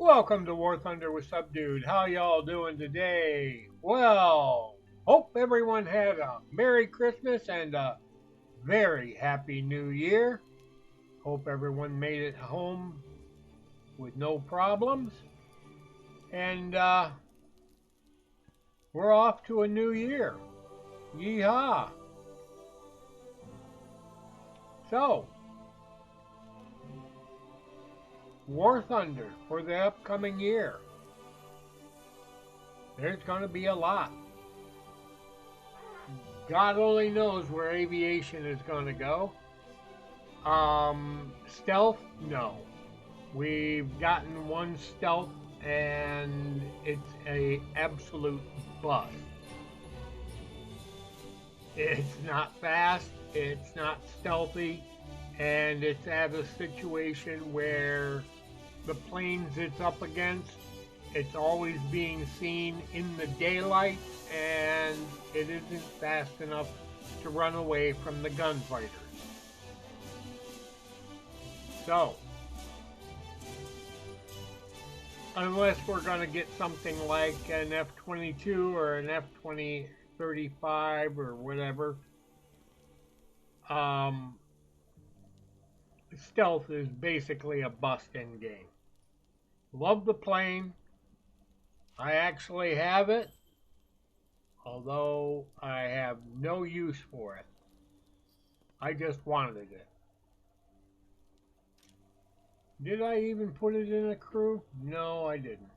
Welcome to War Thunder with Subdued. How y'all doing today? Well, hope everyone had a Merry Christmas and a very Happy New Year. Hope everyone made it home with no problems. And we're off to a new year. Yeehaw! So, War Thunder for the upcoming year. There's going to be a lot. God only knows where aviation is going to go. Stealth, no. We've gotten one stealth and it's a absolute bust. It's not fast, it's not stealthy, and it's at a situation where the planes it's up against, it's always being seen in the daylight, and it isn't fast enough to run away from the gunfighters. So, unless we're going to get something like an F-22 or an F-2035 or whatever, stealth is basically a bust in game. Love the plane. I actually have it, although I have no use for it. I just wanted it. Did I even put it in a crew? No, I didn't.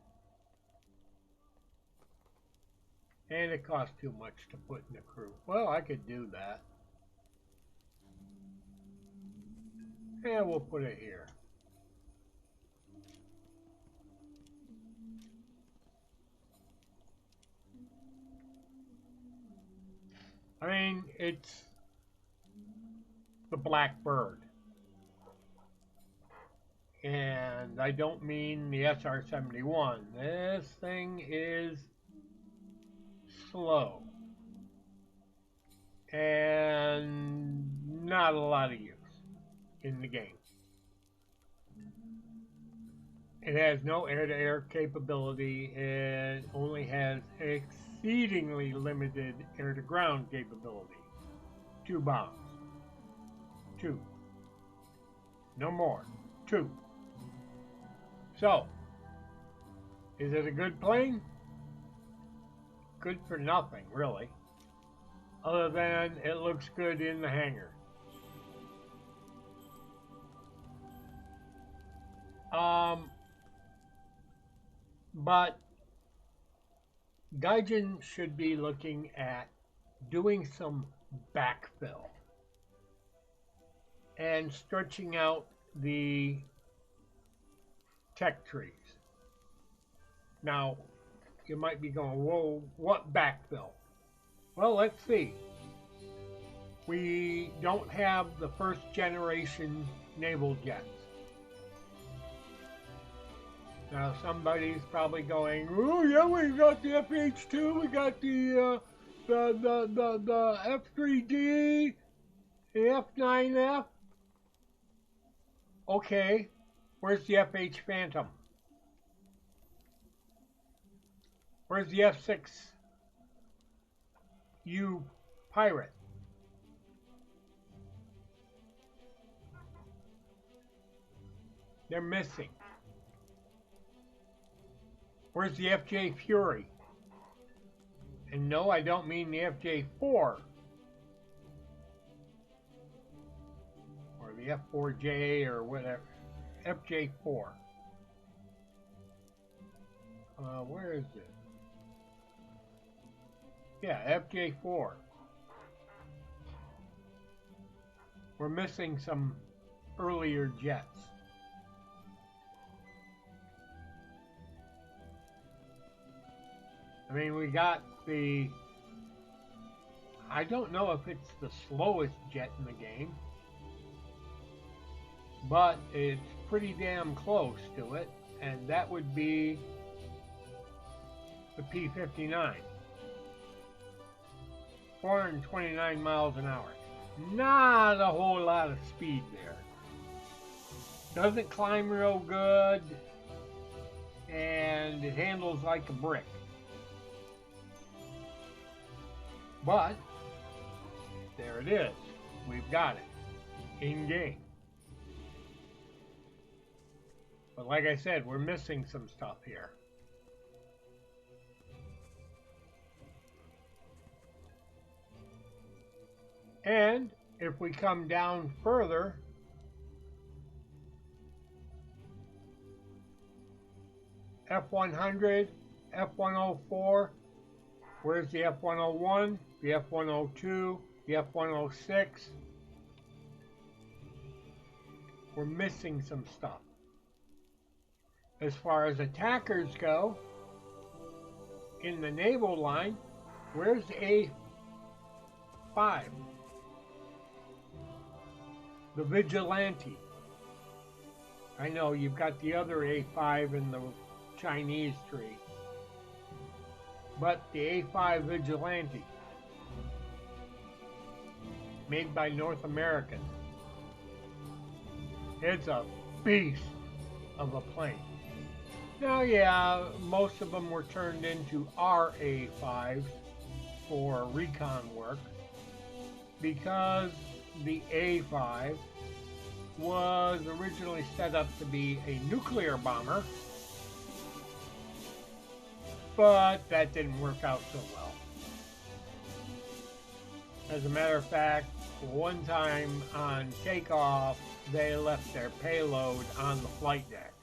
And it cost too much to put in a crew. Well, I could do that. Yeah, we'll put it here. I mean, it's the Blackbird. And I don't mean the SR-71. This thing is slow. And not a lot of use in the game. It has no air-to-air capability. It only has exceedingly limited air-to-ground capability. 2 bombs. 2. No more. 2. So, is it a good plane? Good for nothing, really. Other than it looks good in the hangar. But Gaijin should be looking at doing some backfill and stretching out the tech trees. Now, you might be going, whoa, what backfill? Well, let's see. We don't have the first generation naval jets. Now, somebody's probably going, oh, yeah, we got the FH2, we got the F3D, the F9F. Okay, where's the FH Phantom? Where's the F6U Pirate? They're missing. Where's the FJ Fury? And no, I don't mean the FJ4 or the F4J or whatever. FJ4. Where is it? Yeah, FJ4. We're missing some earlier jets. I mean, we got the, I don't know if it's the slowest jet in the game, but it's pretty damn close to it, and that would be the P-59. 429 miles an hour. Not a whole lot of speed there. Doesn't climb real good. and it handles like a brick. But there it is. We've got it in game. But like I said, we're missing some stuff here. And if we come down further, F100, F104, where's the F101, the F102, the F106? We're missing some stuff. As far as attackers go, in the naval line, where's the A5? The Vigilante. I know you've got the other A5 in the Chinese tree, but the A5 Vigilante, made by North American, it's a beast of a plane. Now, yeah, most of them were turned into RA5s for recon work because the A5 was originally set up to be a nuclear bomber, but that didn't work out so well. As a matter of fact, one time on takeoff, they left their payload on the flight deck.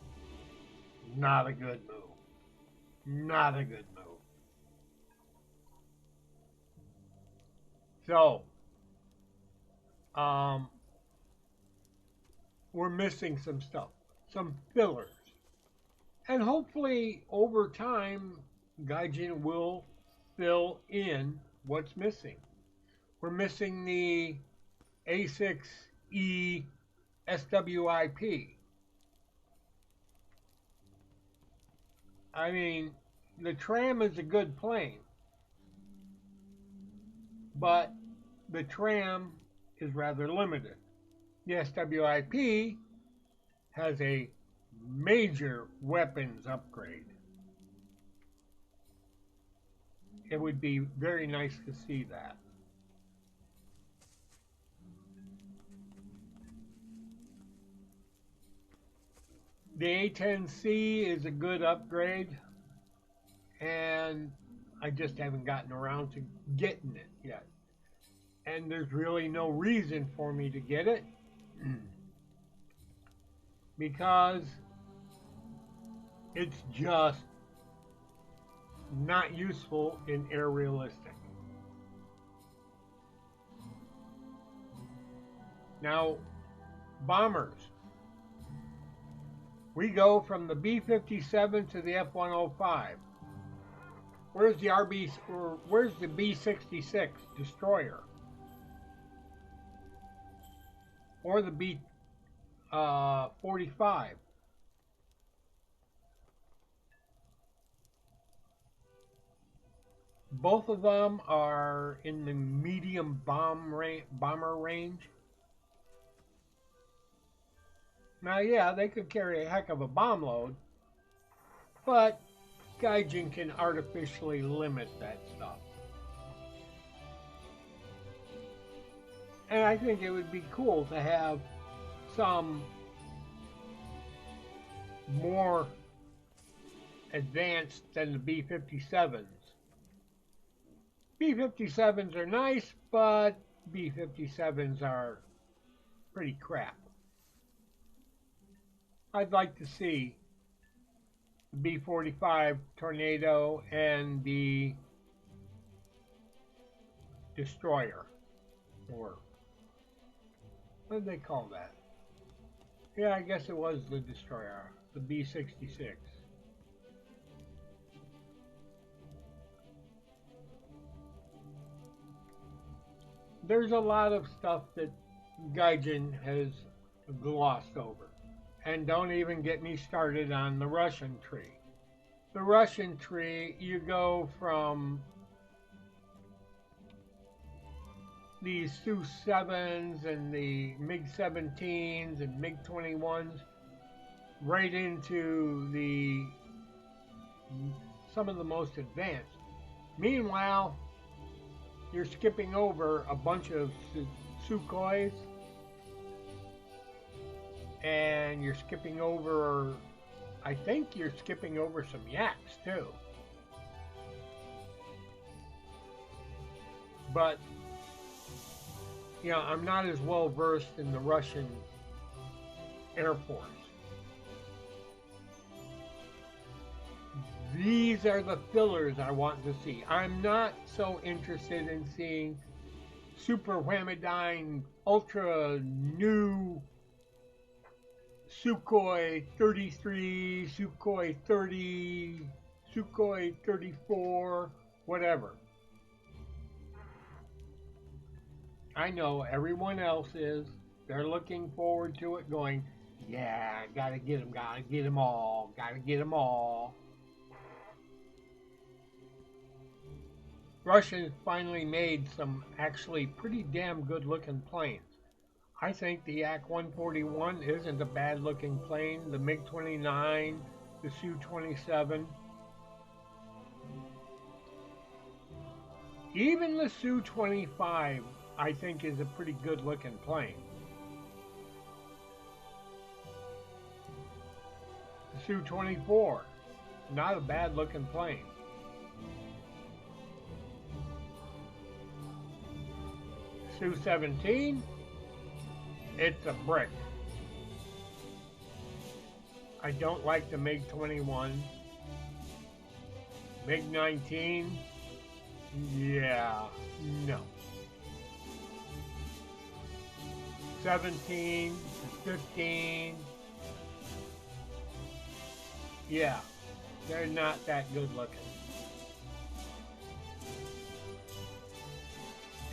Not a good move. Not a good move. So, we're missing some stuff, some fillers. And hopefully, over time, Gaijin will fill in what's missing. We're missing the A6E SWIP. I mean, the tram is a good plane, but the tram is rather limited. The SWIP has a major weapons upgrade. It would be very nice to see that. The A10C is a good upgrade, and I just haven't gotten around to getting it yet. And there's really no reason for me to get it because it's just not useful in air realistic. Now, bombers. We go from the B-57 to the F-105. Where's the B-66 destroyer? Or the B-45? Both of them are in the medium bomber range. Now, yeah, they could carry a heck of a bomb load, but Gaijin can artificially limit that stuff. And I think it would be cool to have some more advanced than the B-57s. B-57s are nice, but B-57s are pretty crap. I'd like to see the B-45 Tornado and the Destroyer, or what did they call that? Yeah, I guess it was the Destroyer, the B-66. There's a lot of stuff that Gaijin has glossed over. And don't even get me started on the Russian tree. The Russian tree, you go from these Su-7s and the MiG-17s and MiG-21s right into the some of the most advanced. Meanwhile, you're skipping over a bunch of Sukhois, and you're skipping over, I think you're skipping over some Yaks too. But, I'm not as well versed in the Russian Air Force. These are the fillers I want to see. I'm not so interested in seeing super whamidine, ultra new Sukhoi 33, Sukhoi 30, Sukhoi 34, whatever. I know everyone else is. They're looking forward to it, going, yeah, gotta get them all, gotta get them all. Russians finally made some actually pretty damn good looking planes. I think the Yak-141 isn't a bad looking plane. The MiG-29, the Su-27. Even the Su-25, I think, is a pretty good looking plane. The Su-24, not a bad looking plane. Su-17, it's a brick. I don't like the MiG-21. MiG-19, yeah, no. 17, 15, yeah, they're not that good looking.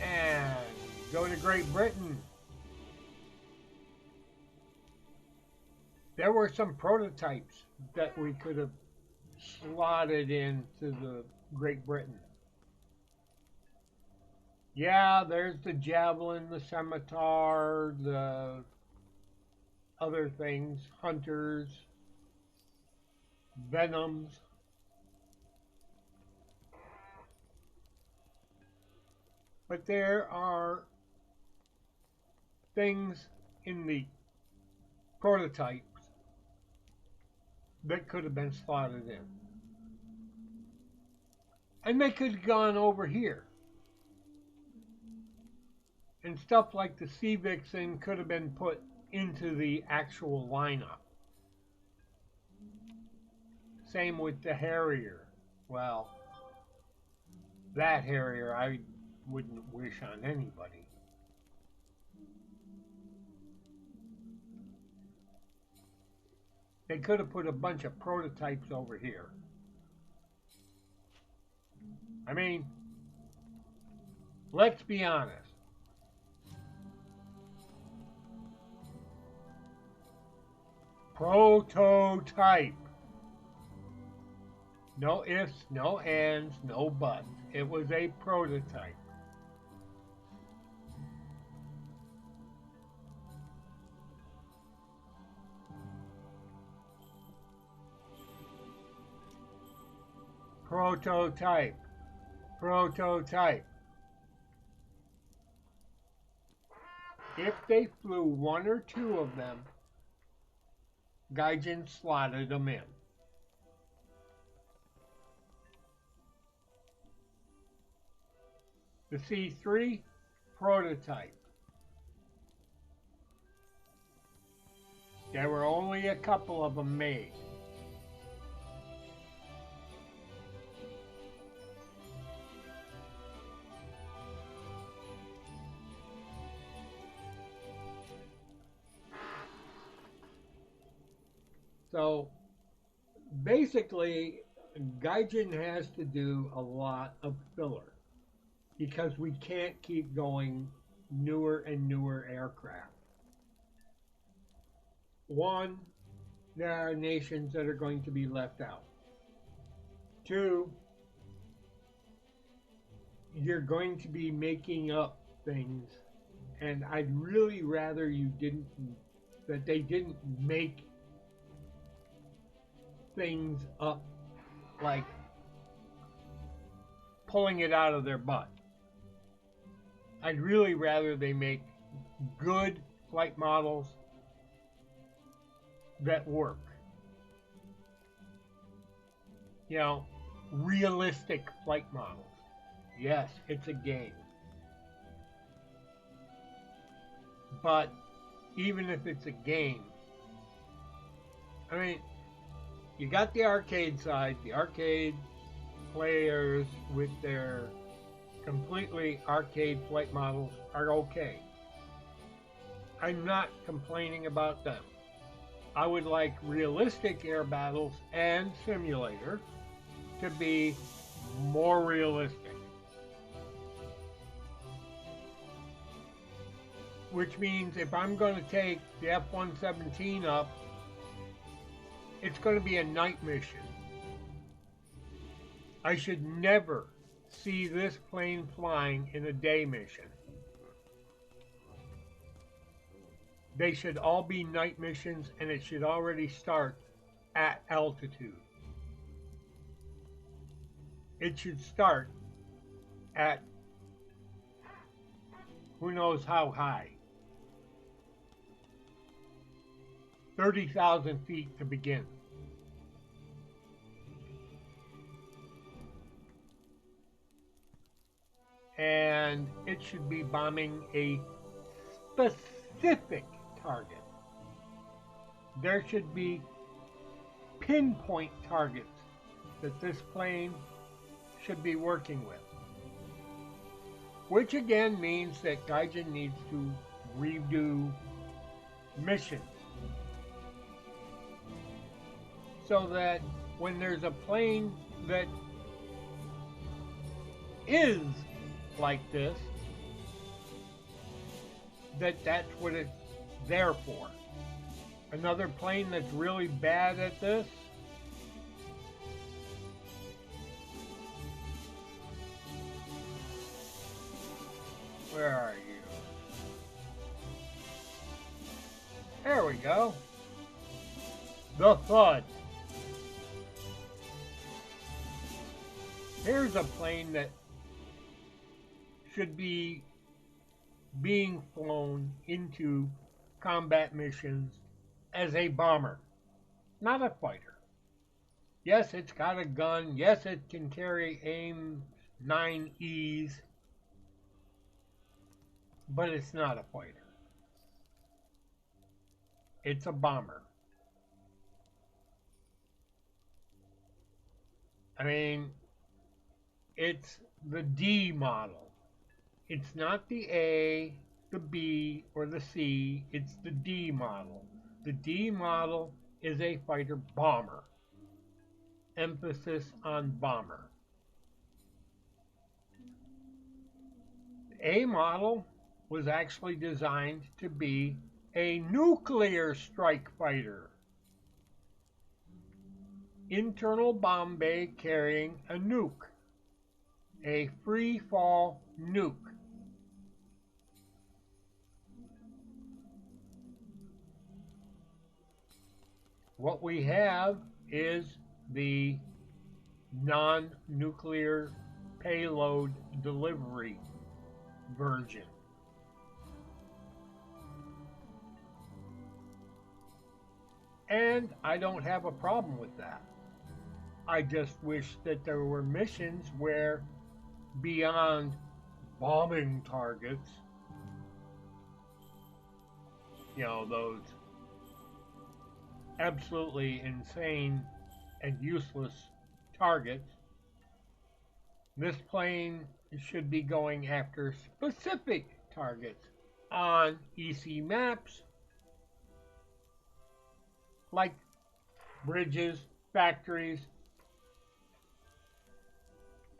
And go to Great Britain. There were some prototypes that we could have slotted into the Great Britain. Yeah, there's the Javelin, the Scimitar, the other things, Hunters, Venoms. But there are things in the prototypes that could have been slotted in. And they could have gone over here. And stuff like the Sea Vixen could have been put into the actual lineup. Same with the Harrier. Well, that Harrier I wouldn't wish on anybody. They could have put a bunch of prototypes over here. I mean, let's be honest. Prototype. No ifs, no ands, no buts. It was a prototype. Prototype. Prototype. If they flew one or two of them, Gaijin slotted them in. The C3, prototype. There were only a couple of them made. So basically, Gaijin has to do a lot of filler because we can't keep going newer and newer aircraft. One, there are nations that are going to be left out. Two, you're going to be making up things, and I'd really rather that they didn't make things up like pulling it out of their butt. I'd really rather they make good flight models that work. You know, realistic flight models. Yes, it's a game. But even if it's a game, I mean, you got the arcade side, the arcade players with their completely arcade flight models are okay. I'm not complaining about them. I would like realistic air battles and simulator to be more realistic. Which means if I'm going to take the F-117 up, it's going to be a night mission. I should never see this plane flying in a day mission. They should all be night missions, and it should already start at altitude. It should start at who knows how high. 30,000 feet to begin. And it should be bombing a specific target. There should be pinpoint targets that this plane should be working with. Which again means that Gaijin needs to redo missions. So that when there's a plane that is like this, that's what it's there for. Another plane that's really bad at this, where are you? There we go. The Thud. Here's a plane that should be being flown into combat missions as a bomber, not a fighter. Yes, it's got a gun. Yes, it can carry AIM 9Es, but it's not a fighter. It's a bomber. I mean, it's the D model. It's not the A, the B, or the C. It's the D model. The D model is a fighter bomber. Emphasis on bomber. The A model was actually designed to be a nuclear strike fighter. Internal bomb bay carrying a nuke. A free fall nuke. What we have is the non-nuclear payload delivery version. And I don't have a problem with that. I just wish that there were missions where, beyond bombing targets, you know, those absolutely insane and useless targets, this plane should be going after specific targets on EC maps, like bridges, factories,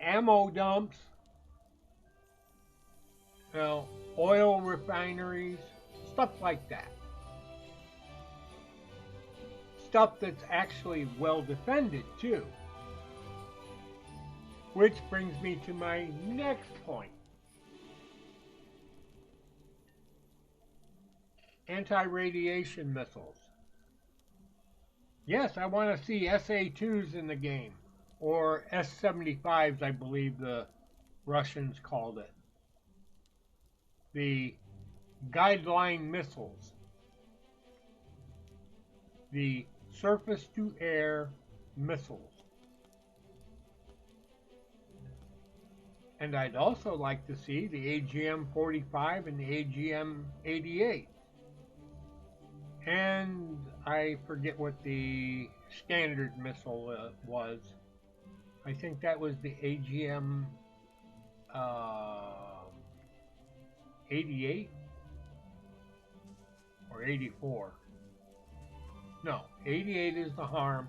ammo dumps, you know, oil refineries, stuff like that. Stuff that's actually well defended too. Which brings me to my next point. Anti-radiation missiles. Yes, I want to see SA-2s in the game. or S-75s, I believe the Russians called it. The guideline missiles, the surface-to-air missiles. And I'd also like to see the AGM-45 and the AGM-88. And I forget what the standard missile was. I think that was the AGM 88 or 84. No, 88 is the Harm.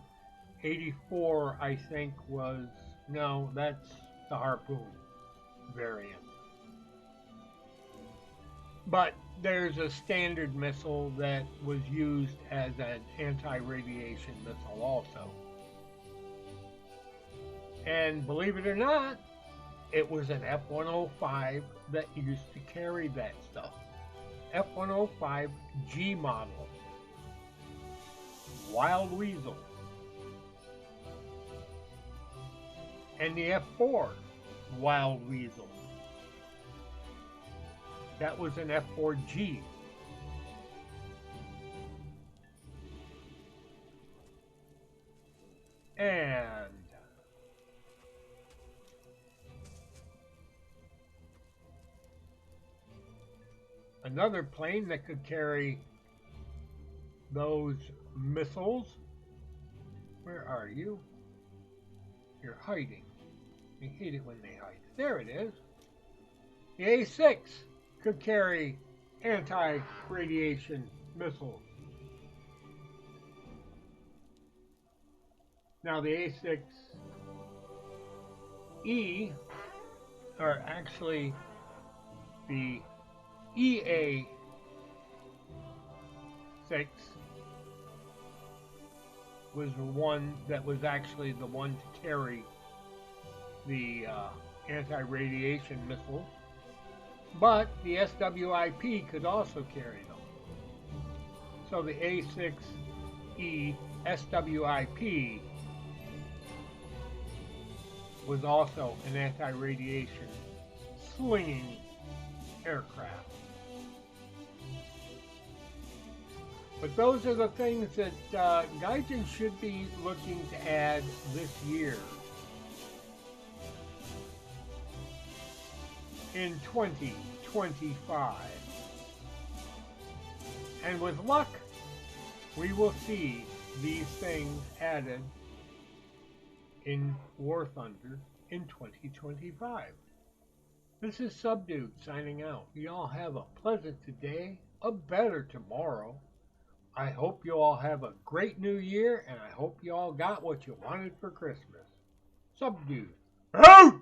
84, I think, was, no, that's the Harpoon variant. But there's a standard missile that was used as an anti-radiation missile also. And believe it or not, it was an F-105 that used to carry that stuff. F-105 G model. Wild Weasel. And the F-4 Wild Weasel. That was an F-4G. And another plane that could carry those missiles. Where are you? You're hiding. I hate it when they hide. There it is. The A-6 could carry anti-radiation missiles. Now the A-6E, or actually the EA-6 was the one that was actually the one to carry the anti-radiation missiles. But the SWIP could also carry them. So the A-6E SWIP was also an anti-radiation slinging aircraft. But those are the things that Gaijin should be looking to add this year. In 2025. And with luck, we will see these things added in War Thunder in 2025. This is Subdued signing out. You all have a pleasant today, a better tomorrow. I hope you all have a great new year, and I hope you all got what you wanted for Christmas. Subdued. Out!